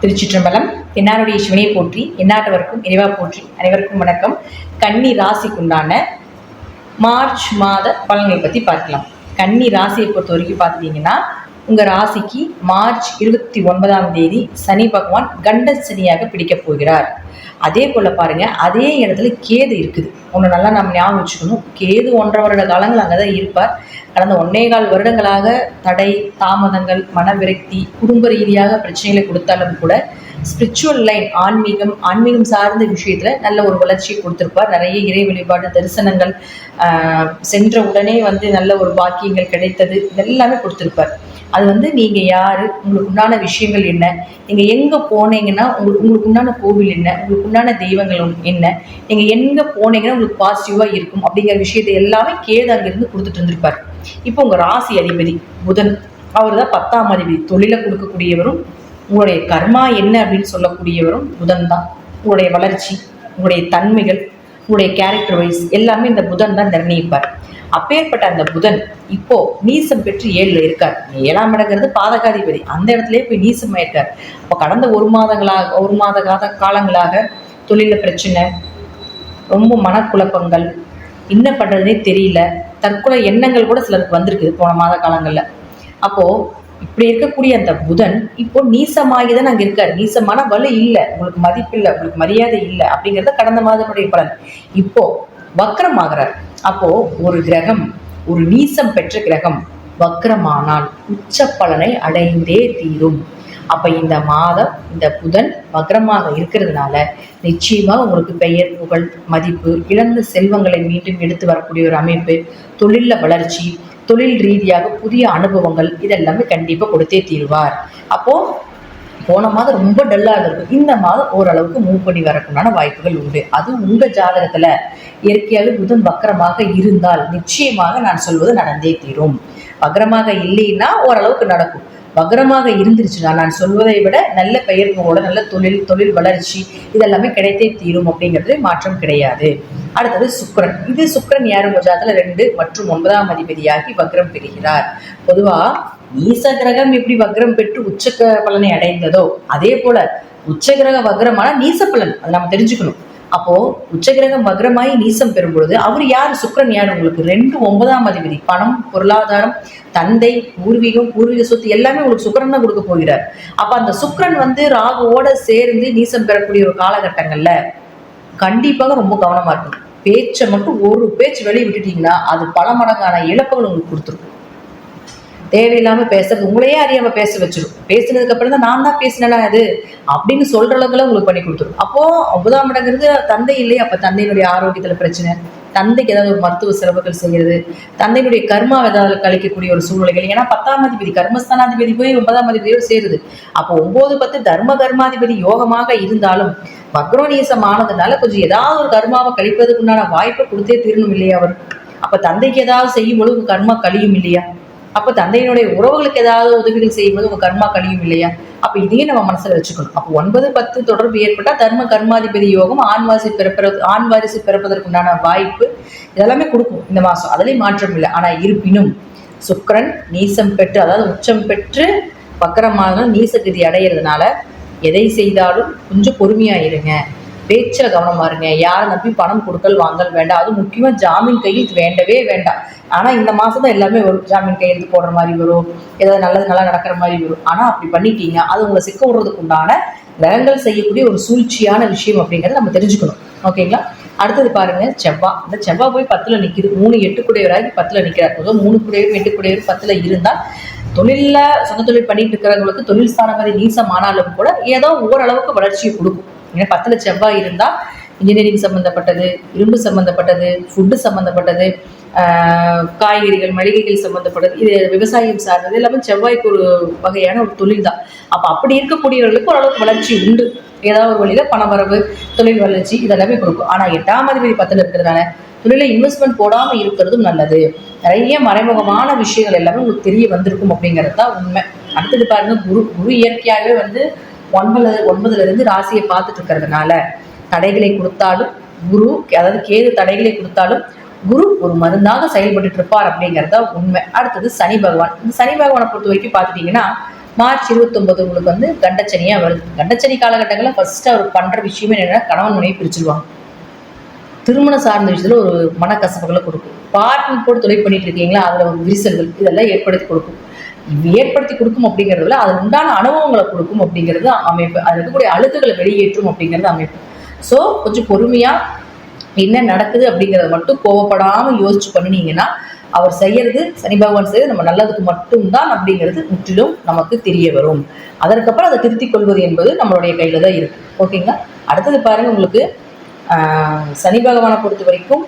திருச்சிற்றம்பலம். என்னாருடைய சிவனையை போற்றி, எந்நாட்டவருக்கும் இறைவா போற்றி. அனைவருக்கும் வணக்கம். கன்னி ராசிக்குண்டான மார்ச் மாத பலன்களை பற்றி பார்க்கலாம். கன்னி ராசியை பொறுத்த வரைக்கும் பார்த்துட்டீங்கன்னா, உங்கள் ராசிக்கு மார்ச் 29ஆம் தேதி சனி பகவான் கண்ட சனியாக பிடிக்கப் போகிறார். அதே போல் பாருங்கள், அதே இடத்துல கேது இருக்குது. ஒன்று நல்லா நம்ம ஞாபகம் வச்சுக்கணும். கேது 1.5 வருட காலங்கள் அங்கே தான் இருப்பார். கடந்த 1.25 வருடங்களாக தடை, தாமதங்கள், மன விரக்தி, குடும்ப ரீதியாக பிரச்சனைகளை கொடுத்தாலும் கூட ஸ்பிரிச்சுவல் லைன், ஆன்மீகம் சார்ந்த விஷயத்தில் நல்ல ஒரு வளர்ச்சியை கொடுத்துருப்பார். நிறைய இறை வழிபாடு, தரிசனங்கள், சென்ற உடனே நல்ல ஒரு பாக்கியங்கள் கிடைத்தது, இதெல்லாமே கொடுத்துருப்பார். அது நீங்கள் யார், உங்களுக்கு உண்டான விஷயங்கள் என்ன, நீங்கள் எங்கே போனீங்கன்னா உங்களுக்கு உண்டான கோவில் என்ன, உங்களுக்கு உண்டான தெய்வங்கள் என்ன, நீங்கள் எங்கே போனீங்கன்னா உங்களுக்கு பாசிட்டிவாக இருக்கும் அப்படிங்கிற விஷயத்தை எல்லாமே கேது அங்கிருந்து கொடுத்துட்டு இருந்திருப்பார். இப்போ உங்கள் ராசி அதிபதி புதன், அவர் தான் 10ஆம் அதிபதி. தொழிலை கொடுக்கக்கூடியவரும் உங்களுடைய கர்மா என்ன அப்படின்னு சொல்லக்கூடியவரும் புதன் தான். உங்களுடைய வளர்ச்சி, உங்களுடைய தன்மைகள், உங்களுடைய கேரக்டர் வைஸ் எல்லாமே இந்த புதன் தான் நிர்ணயிப்பார். அப்பேற்பட்ட அந்த புதன் இப்போ நீசம் பெற்று 7ல் இருக்கார். 7ஆம் இடங்கிறது பாதகாதிபதி, அந்த இடத்துலயே போய் நீசமாயிருக்கார். அப்போ கடந்த ஒரு மாத காலங்களாக தொழில பிரச்சனை, ரொம்ப மனக்குழப்பங்கள், என்ன பண்ணுறதுனே தெரியல, தற்கொலை எண்ணங்கள் கூட சிலருக்கு வந்திருக்கு போன மாத காலங்களில். அப்போது இப்படி இருக்கக்கூடிய அந்த புதன் இப்போ நீசமாகி தான் அங்கே இருக்கார். நீசமான வலு இல்லை, உங்களுக்கு மதிப்பு இல்லை, உங்களுக்கு மரியாதை இல்லை அப்படிங்கிறத கடந்த மாதனுடைய பலன். இப்போ வக்ரமாகிறார். அப்போ ஒரு கிரகம், ஒரு நீசம் பெற்ற கிரகம் வக்ரமானால் உச்ச பலனை அடைந்தே தீரும். அப்போ இந்த மாதம் இந்த புதன் வக்ரமாக இருக்கிறதுனால நிச்சயமாக உங்களுக்கு பெயர், புகழ், மதிப்பு, இழந்த செல்வங்களை மீண்டும் எடுத்து வரக்கூடிய ஒரு அமைப்பு, தொழிலில் வளர்ச்சி, தொழில் ரீதியாக புதிய அனுபவங்கள், இதெல்லாமே கண்டிப்பாக கொடுத்தே தீருவார். அப்போது போன மாதம் ரொம்ப டல்லாக இருக்கும், இந்த மாதம் ஓரளவுக்கு மூவ் பண்ணி வரக்குண்டான வாய்ப்புகள் உண்டு. அது உங்கள் ஜாதகத்தில் இயற்கையாக புதன் வக்கரமாக இருந்தால் நிச்சயமாக நான் சொல்வது நடந்தே தீரும். வக்ரமாக இல்லைன்னா ஓரளவுக்கு நடக்கும். வக்ரமாக இருந்துருச்சுன்னா நான் சொல்வதை விட நல்ல பெயர் புகழோட நல்ல தொழில் வளர்ச்சி இதெல்லாமே கிடைத்தே தீரும் அப்படிங்கிறது மாற்றம் கிடையாது. அடுத்தது சுக்கிரன். இது சுக்கிரன் யார் ஜாதகத்தில் 2 மற்றும் 9ஆம் அதிபதியாகி வக்ரம் பெறுகிறார். பொதுவாக நீச கிரகம் எப்படி வக்ரம் பெற்று உச்ச பலனை அடைந்ததோ அதே போல உச்சகிரக வக்ரமான நீச பலன் அதை நம்ம தெரிஞ்சுக்கணும். அப்போ உச்சகிரகம் வக்ரமாயி நீசம் பெறும் பொழுது அவர் யார், சுக்கிரன் யார் உங்களுக்கு 2 9ஆம் அதிபதி. பணம், பொருளாதாரம், தந்தை, பூர்வீக சொத்து எல்லாமே உங்களுக்கு சுக்கிரன் தான் கொடுக்க போகிறார். அப்ப அந்த சுக்கிரன் ராகுவோட சேர்ந்து நீசம் பெறக்கூடிய ஒரு காலகட்டங்கள்ல கண்டிப்பாக ரொம்ப கவனமா இருக்கும். பேச்சை மட்டும் ஒரு பேச்சு வெளியே விட்டுட்டீங்கன்னா அது பல மடங்கான இழப்புகள் உங்களுக்கு கொடுத்துருக்கும். தேவையில்லாம பேசுறது, உங்களையே அறியாம பேச வச்சிடும். பேசினதுக்கு அப்புறம் தான் நான் தான் பேசினேன்னா அது அப்படின்னு சொல்ற அளவுக்குலாம் உங்களுக்கு பண்ணி கொடுத்துரும். அப்போ 9ஆம் இடங்கிறது தந்தை இல்லையா, அப்ப தந்தையினுடைய ஆரோக்கியத்துல பிரச்சனை, தந்தைக்கு ஏதாவது ஒரு மருத்துவ செலவுகள் செய்கிறது, தந்தையினுடைய கர்மா ஏதாவது கழிக்கக்கூடிய ஒரு சூழ்நிலைகள். ஏன்னா 10ஆம் அதிபதி கர்மஸ்தானாதிபதி போய் 9ஆம் அதிபதியோடு சேருது. அப்போ 9, 10 தர்ம கர்மாதிபதி யோகமாக இருந்தாலும் வக்ரோநீசம் ஆனதுனால கொஞ்சம் ஏதாவது ஒரு கர்மாவை கழிப்பதுக்குண்டான வாய்ப்பை கொடுத்தே தீரணும் இல்லையா அவர். அப்ப தந்தைக்கு ஏதாவது செய்யும் பொழுது கர்மா கழியும் இல்லையா, அப்போ தந்தையினுடைய உறவுகளுக்கு ஏதாவது உதவிகள் செய்யும்போது உங்க கர்மா கழியும் இல்லையா. அப்போ இதையும் நம்ம மனசுல வச்சுக்கணும். அப்போ 9, 10 தொடர்பு ஏற்பட்டால் தர்ம கர்மாதிபதி யோகம், ஆண் வாரிசு பிறப்பதற்குண்டான வாய்ப்பு இதெல்லாமே கொடுக்கும் இந்த மாசம். அதுலேயும் மாற்றம் இல்லை. ஆனா இருப்பினும் சுக்கிரன் நீசம் பெற்று, அதாவது உச்சம் பெற்று வக்கரமாக நீசகதி அடைகிறதுனால எதை செய்தாலும் கொஞ்சம் பொறுமையா இருங்க, பேச்சில் கவனமா இருங்க. யாரை நம்பி பணம் கொடுக்கல் வாங்கல் வேண்டாம். அது முக்கியமா ஜாமீன் கையெழுத்து வேண்டவே வேண்டாம். ஆனா இந்த மாசம் தான் எல்லாமே வரும். ஜாமீன் கையெழுத்து போடுற மாதிரி வரும், ஏதாவது நல்லா நடக்கிற மாதிரி வரும். ஆனா அப்படி பண்ணிட்டீங்க அது உங்களை சிக்க விடுறதுக்கு உண்டான கிரகங்கள் செய்யக்கூடிய ஒரு சூழ்ச்சியான விஷயம் அப்படிங்கிறத நம்ம தெரிஞ்சுக்கணும். ஓகேங்களா. அடுத்தது பாருங்க செவ்வாய். இந்த செவ்வாய் போய் 10ல் நிற்கிது. 3 8 குடையவராகி 10ல் நிற்கிறார். 3 குடையவர் 8 குடையவர் 10ல் இருந்தால் தொழிலில் சொந்த தொழில் பண்ணிட்டு இருக்கிறவங்களுக்கு தொழில் ஸ்தானபதி நீசம் ஆனாலும் கூட ஏதோ ஓரளவுக்கு வளர்ச்சியை கொடுக்கும். ஏன்னா 10ல் செவ்வாய் இருந்தால் இன்ஜினியரிங் சம்மந்தப்பட்டது, இரும்பு சம்மந்தப்பட்டது, ஃபுட்டு சம்மந்தப்பட்டது, காய்கறிகள், மளிகைகள் சம்மந்தப்பட்டது, இது விவசாயம் சார்ந்தது எல்லாமே செவ்வாய்க்கு ஒரு வகையான ஒரு தொழில் தான். அப்போ அப்படி இருக்கக்கூடியவர்களுக்கு ஓரளவுக்கு வளர்ச்சி உண்டு. ஏதாவது ஒரு வழியில் பணவரவு, தொழில் வளர்ச்சி இதெல்லாமே கொடுக்கும். ஆனால் 8ஆம் அதிபதி 10ல் இருக்கிறதுனால தொழிலை இன்வெஸ்ட்மெண்ட் போடாமல் இருக்கிறதும் நல்லது. நிறைய மறைமுகமான விஷயங்கள் எல்லாமே உங்களுக்கு தெரிய வந்திருக்கும் அப்படிங்கிறது தான் உண்மை. அடுத்தது பாருங்க, குரு இயற்கையாகவே 9லிருந்து ராசியை பார்த்துட்டு இருக்கிறதுனால தடைகளை கொடுத்தாலும் குரு, அதாவது கேது தடைகளை கொடுத்தாலும் குரு ஒரு மருந்தாக செயல்பட்டு இருப்பார் அப்படிங்கிறதா உண்மை. அடுத்தது சனி பகவான். இந்த சனி பகவானை பொறுத்த வரைக்கும் பார்த்துட்டீங்கன்னா மார்ச் 29 உங்களுக்கு வந்து கண்டச்சனியா வருது. கண்டச்சனி காலகட்டங்களில் ஃபர்ஸ்ட் அவர் பண்ற விஷயமே என்னன்னா, கணவன் மனைவி பிரிச்சிருவாங்க. திருமணம் சார்ந்த விஷயத்துல ஒரு மனக்கசப்புகளை கொடுக்கும். பார்ட்னர் போட்டு தொழில் பண்ணிட்டு இருக்கீங்களா, அதுல ஒரு விரிசல்கள் இதெல்லாம் ஏற்படுத்தி கொடுக்கும். ஏற்படுத்தி கொடுக்கும் அப்படிங்கிறதுல அது உண்டான அனுபவங்களை கொடுக்கும் அப்படிங்கிறது அமைப்பு. அது இருக்கக்கூடிய அழுக்குகளை வெளியேற்றும் அப்படிங்கிறது அமைப்பு. ஸோ கொஞ்சம் பொறுமையா என்ன நடக்குது அப்படிங்கிறத மட்டும் கோவப்படாம யோசிச்சு பண்ணினீங்கன்னா, அவர் செய்யறது, சனி பகவான் செய்யறது நம்ம நல்லதுக்கு மட்டும்தான் அப்படிங்கிறது முற்றிலும் நமக்கு தெரிய வரும். அதற்கப்புறம் அதை திருத்திக் கொள்வது என்பது நம்மளுடைய கையில தான் இருக்கு. ஓகேங்களா? அடுத்தது பாருங்க, உங்களுக்கு சனி பகவானை பொறுத்த வரைக்கும்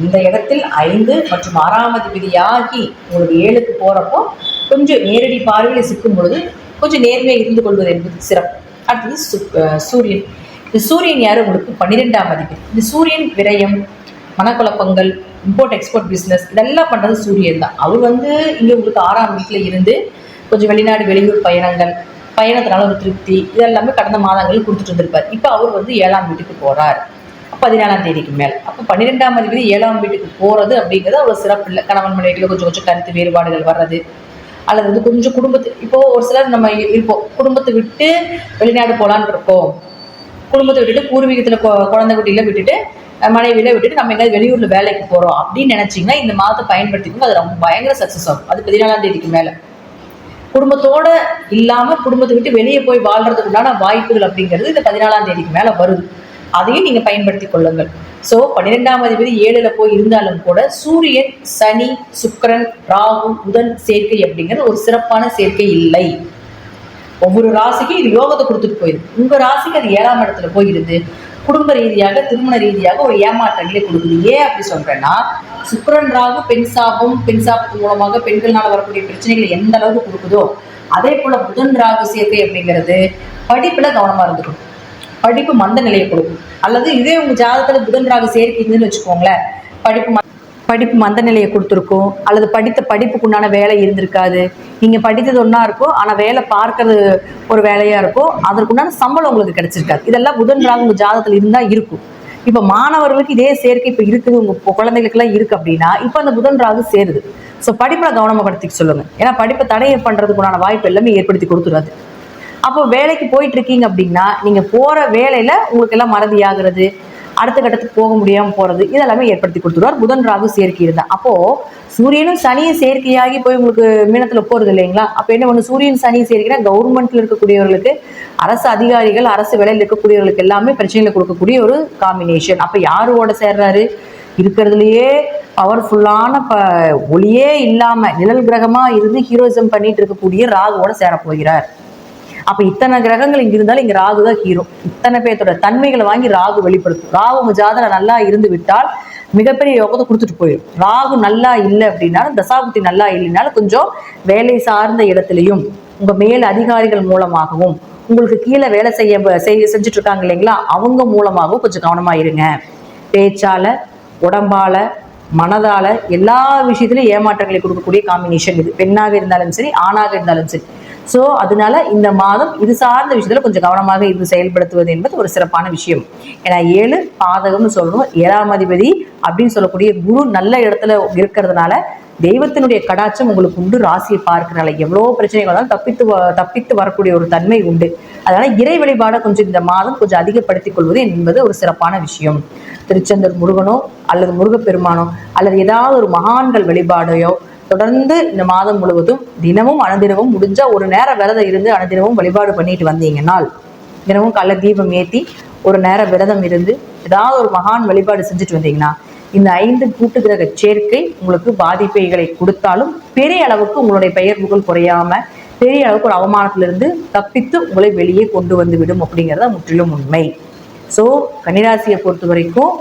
இந்த இடத்தில் 5 மற்றும் 6ஆம் அதிபதியாகி உங்களுக்கு 7க்கு போறப்போ கொஞ்சம் நேரடி பார்வையில் சிக்கும் பொழுது கொஞ்சம் நேர்மையாக இருந்து கொள்வது என்பது சிறப்பு. அடுத்தது சூரியன். இந்த சூரியன் யார்? உங்களுக்கு 12ஆம் அதிபதி. இந்த சூரியன் விரயம், மனக்குழப்பங்கள், இம்போர்ட் எக்ஸ்போர்ட் பிஸ்னஸ் இதெல்லாம் பண்ணுறது சூரியன் தான். அவர் வந்து இங்கே உங்களுக்கு 6ஆம் வீட்டில் இருந்து கொஞ்சம் வெளிநாடு வெளியூர் பயணங்கள், பயணத்தினால ஒரு திருப்தி இதெல்லாமே கடந்த மாதங்களில் கொடுத்துட்டு இருந்திருப்பார். இப்போ அவர் வந்து 7ஆம் வீட்டுக்கு போகிறார் 14ஆம் தேதிக்கு மேலே. அப்போ 12ஆம் அதிபதி 7ஆம் வீட்டுக்கு போகிறது அப்படிங்கிறது அவ்வளோ சிறப்பு இல்லை. கணவன் மனைவியில் கொஞ்சம் கொஞ்சம் கருத்து வேறுபாடுகள் வர்றது, அல்லது வந்து கொஞ்சம் குடும்பத்து, இப்போது ஒரு சிலர் நம்ம இருப்போம், குடும்பத்தை விட்டு வெளிநாடு போகலான்னு இருக்கோம், குடும்பத்தை விட்டுட்டு பூர்வீகத்தில் குழந்தை குட்டியில விட்டுட்டு மனைவியில விட்டுட்டு நம்ம எங்கேயாவது வெளியூரில் வேலைக்கு போகிறோம் அப்படின்னு நினச்சிங்கன்னா இந்த மாதத்தை பயன்படுத்திக்கணும். அது ரொம்ப பயங்கர சக்ஸஸ் ஆகும். அது 14ஆம் தேதிக்கு மேலே குடும்பத்தோட இல்லாமல் குடும்பத்தை விட்டு வெளியே போய் வாழ்றதுக்கு உண்டான வாய்ப்புகள் அப்படிங்கிறது இந்த 14ஆம் தேதிக்கு மேலே வருது. அதையும் நீங்கள் பயன்படுத்தி கொள்ளுங்கள். ஸோ 12ஆம் அதிபதி 7ல் போய் இருந்தாலும் கூட சூரியன், சனி, சுக்கிரன், ராகு, புதன் சேர்க்கை அப்படிங்கிறது ஒரு சிறப்பான சேர்க்கை இல்லை. ஒவ்வொரு ராசிக்கும் இது யோகத்தை கொடுத்துட்டு போயிடுது. உங்க ராசிக்கு அது 7ஆம் இடத்துல போயிடுது. குடும்ப ரீதியாக, திருமண ரீதியாக ஒரு ஏமாற்றங்களே கொடுக்குது. ஏன் அப்படி சொல்றேன்னா, சுக்கிரன் ராகு பெண் சாபம், பெண் சாபத்து மூலமாக பெண்கள்னால வரக்கூடிய பிரச்சனைகளை எந்த அளவுக்கு கொடுக்குதோ, அதே போல புதன் ராகு சேர்க்கை அப்படிங்கிறது படிப்புல கவனமா இருந்துக்கணும். படிப்பு மந்த நிலையை கொடுக்கும். அல்லது இதே உங்க ஜாதகத்துல புதன் ராகு சேர்க்கை இருந்துன்னு வச்சுக்கோங்களேன், படிப்பு மந்த நிலையை கொடுத்துருக்கும். அல்லது படிப்புக்கு உண்டான வேலை இருந்திருக்காது. நீங்க படித்தது ஒன்றா இருக்கும், ஆனா வேலை பார்க்கறது ஒரு வேலையா இருக்கும், அதற்குண்டான சம்பளம் உங்களுக்கு கிடைச்சிருக்காது. இதெல்லாம் புதன் ராகு உங்க ஜாதகத்துல இருந்தா இருக்கும். இப்ப மாணவர்களுக்கு இதே சேர்க்கை இப்ப இருக்குது, உங்க குழந்தைகளுக்கு எல்லாம் இருக்கு அப்படின்னா இப்ப அந்த புதன் ராகு சேருது. ஸோ படிப்புல கவனமா படுத்திக்க சொல்லுங்க. ஏன்னா படிப்பை தடையை பண்றதுக்குண்டான வாய்ப்பு எல்லாமே ஏற்படுத்தி கொடுத்துடாது. அப்போ வேலைக்கு போயிட்டு இருக்கீங்க அப்படின்னா நீங்க போற வேலையில உங்களுக்கு எல்லாம் மறதி ஆகுறது, அடுத்த கட்டத்துக்கு போக முடியாம போறது இதெல்லாமே ஏற்படுத்தி கொடுத்துருவார் புதன் ராகு சேர்க்கை இருந்தா. அப்போ சூரியனும் சனியும் சேர்க்கையாகி போய் உங்களுக்கு மீனத்துல போறது இல்லைங்களா? அப்ப என்ன ஒண்ணு, சூரியன் சனியும் சேர்க்கைனா கவர்மெண்ட்ல இருக்கக்கூடியவர்களுக்கு, அரசு அதிகாரிகள், அரசு வேலையில் இருக்கக்கூடியவர்களுக்கு எல்லாமே பிரச்சனைகளை கொடுக்கக்கூடிய ஒரு காம்பினேஷன். அப்ப யாரோட சேர்றாரு? இருக்கிறதுலயே பவர்ஃபுல்லான ஒளியே இல்லாம நிழல் கிரகமா இருந்து ஹீரோயிசம் பண்ணிட்டு இருக்கக்கூடிய ராகுவோட சேர போகிறார். அப்ப இத்தனை கிரகங்கள் இங்க இருந்தாலும் இங்க ராகு தான் ஹீரோ. இத்தனை பேர்த்தோட தன்மைகளை வாங்கி ராகு வெளிப்படுத்தும். ராகு உங்க ஜாதகம் நல்லா இருந்து விட்டால் மிகப்பெரிய யோகத்தை கொடுத்துட்டு போயிடும். ராகு நல்லா இல்லை அப்படின்னாலும், தசாபுத்தி நல்லா இல்லைனாலும் கொஞ்சம் வேலை சார்ந்த இடத்துலையும் உங்க மேல் அதிகாரிகள் மூலமாகவும், உங்களுக்கு கீழே வேலை செஞ்சுட்டு இருக்காங்க இல்லைங்களா, அவங்க மூலமாகவும் கொஞ்சம் கவனமா இருங்க. பேச்சால, உடம்பால, மனதால எல்லா விஷயத்திலும் ஏமாற்றங்களை கொடுக்கக்கூடிய காம்பினேஷன் இது. பெண்ணாக இருந்தாலும் சரி, ஆணாக இருந்தாலும் சரி. ஸோ அதனால இந்த மாதம் இது சார்ந்த விஷயத்துல கொஞ்சம் கவனமாக இருந்து செயல்படுத்துவது என்பது ஒரு சிறப்பான விஷயம். ஏன்னா 7 பாதகம்னு சொல்லணும். 7ஆம் அதிபதி அப்படின்னு சொல்லக்கூடிய குரு நல்ல இடத்துல இருக்கிறதுனால தெய்வத்தினுடைய கடாட்சம் உங்களுக்கு உண்டு. ராசியை பார்க்கறனால எவ்வளோ பிரச்சனைகள் தப்பித்து வரக்கூடிய ஒரு தன்மை உண்டு. அதனால இறை வழிபாடை கொஞ்சம் இந்த மாதம் கொஞ்சம் அதிகப்படுத்திக் கொள்வது என்பது ஒரு சிறப்பான விஷயம். திருச்செந்தூர் முருகனோ அல்லது முருகப்பெருமானோ அல்லது ஏதாவது ஒரு மகான்கள் வழிபாடையோ தொடர்ந்து இந்த மாதம் முழுவதும் தினமும் அனுதினமும் முடிஞ்சா ஒரு நேரம் விரதம் இருந்து அனுதினமும் வழிபாடு பண்ணிட்டு வந்தீங்கன்னால், தினமும் காலைல தீபம் ஏற்றி ஒரு நேரம் விரதம் இருந்து ஏதாவது ஒரு மகான் வழிபாடு செஞ்சுட்டு வந்தீங்கன்னா, இந்த 5 கூட்டு கிரக சேர்க்கை உங்களுக்கு பாதிப்பைகளை கொடுத்தாலும் பெரிய அளவுக்கு உங்களுடைய பெயர் புகழ் குறையாம பெரிய அளவுக்கு ஒரு அவமானத்திலிருந்து தப்பித்து உங்களை வெளியே கொண்டு வந்து விடும் அப்படிங்கிறத முற்றிலும் உண்மை. ஸோ கன்னிராசியை பொறுத்த வரைக்கும்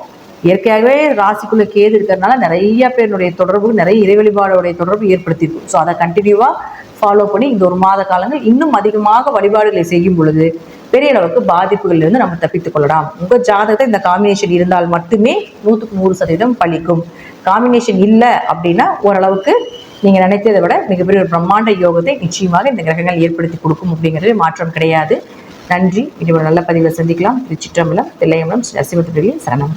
இயற்கையாகவே ராசிக்குள்ள கேது இருக்கிறதுனால நிறைய பேருடைய தொடர்பு, நிறைய இறை வழிபாடுடைய தொடர்பு ஏற்படுத்தியிருக்கும். ஸோ அதை கண்டினியூவாக ஃபாலோ பண்ணி இந்த ஒரு மாத காலங்கள் இன்னும் அதிகமாக வழிபாடுகளை செய்யும் பொழுது பெரிய அளவுக்கு பாதிப்புகளிலிருந்து நம்ம தப்பித்துக் கொள்ளலாம். உங்கள் ஜாதகத்தை இந்த காம்பினேஷன் இருந்தால் மட்டுமே 100% பலிக்கும். காம்பினேஷன் இல்லை அப்படின்னா ஓரளவுக்கு நீங்கள் நினைத்ததை விட மிகப்பெரிய ஒரு பிரம்மாண்ட யோகத்தை நிச்சயமாக இந்த கிரகங்கள் ஏற்படுத்தி கொடுக்கும் அப்படிங்கிறது மாற்றம் கிடையாது. நன்றி. இது ஒரு நல்ல பதிவில் சந்திக்கலாம். திருச்சிற்றம்பலம், தில்லையம்பலம், ஸ்ரீ நரசிம்ம சரணம்.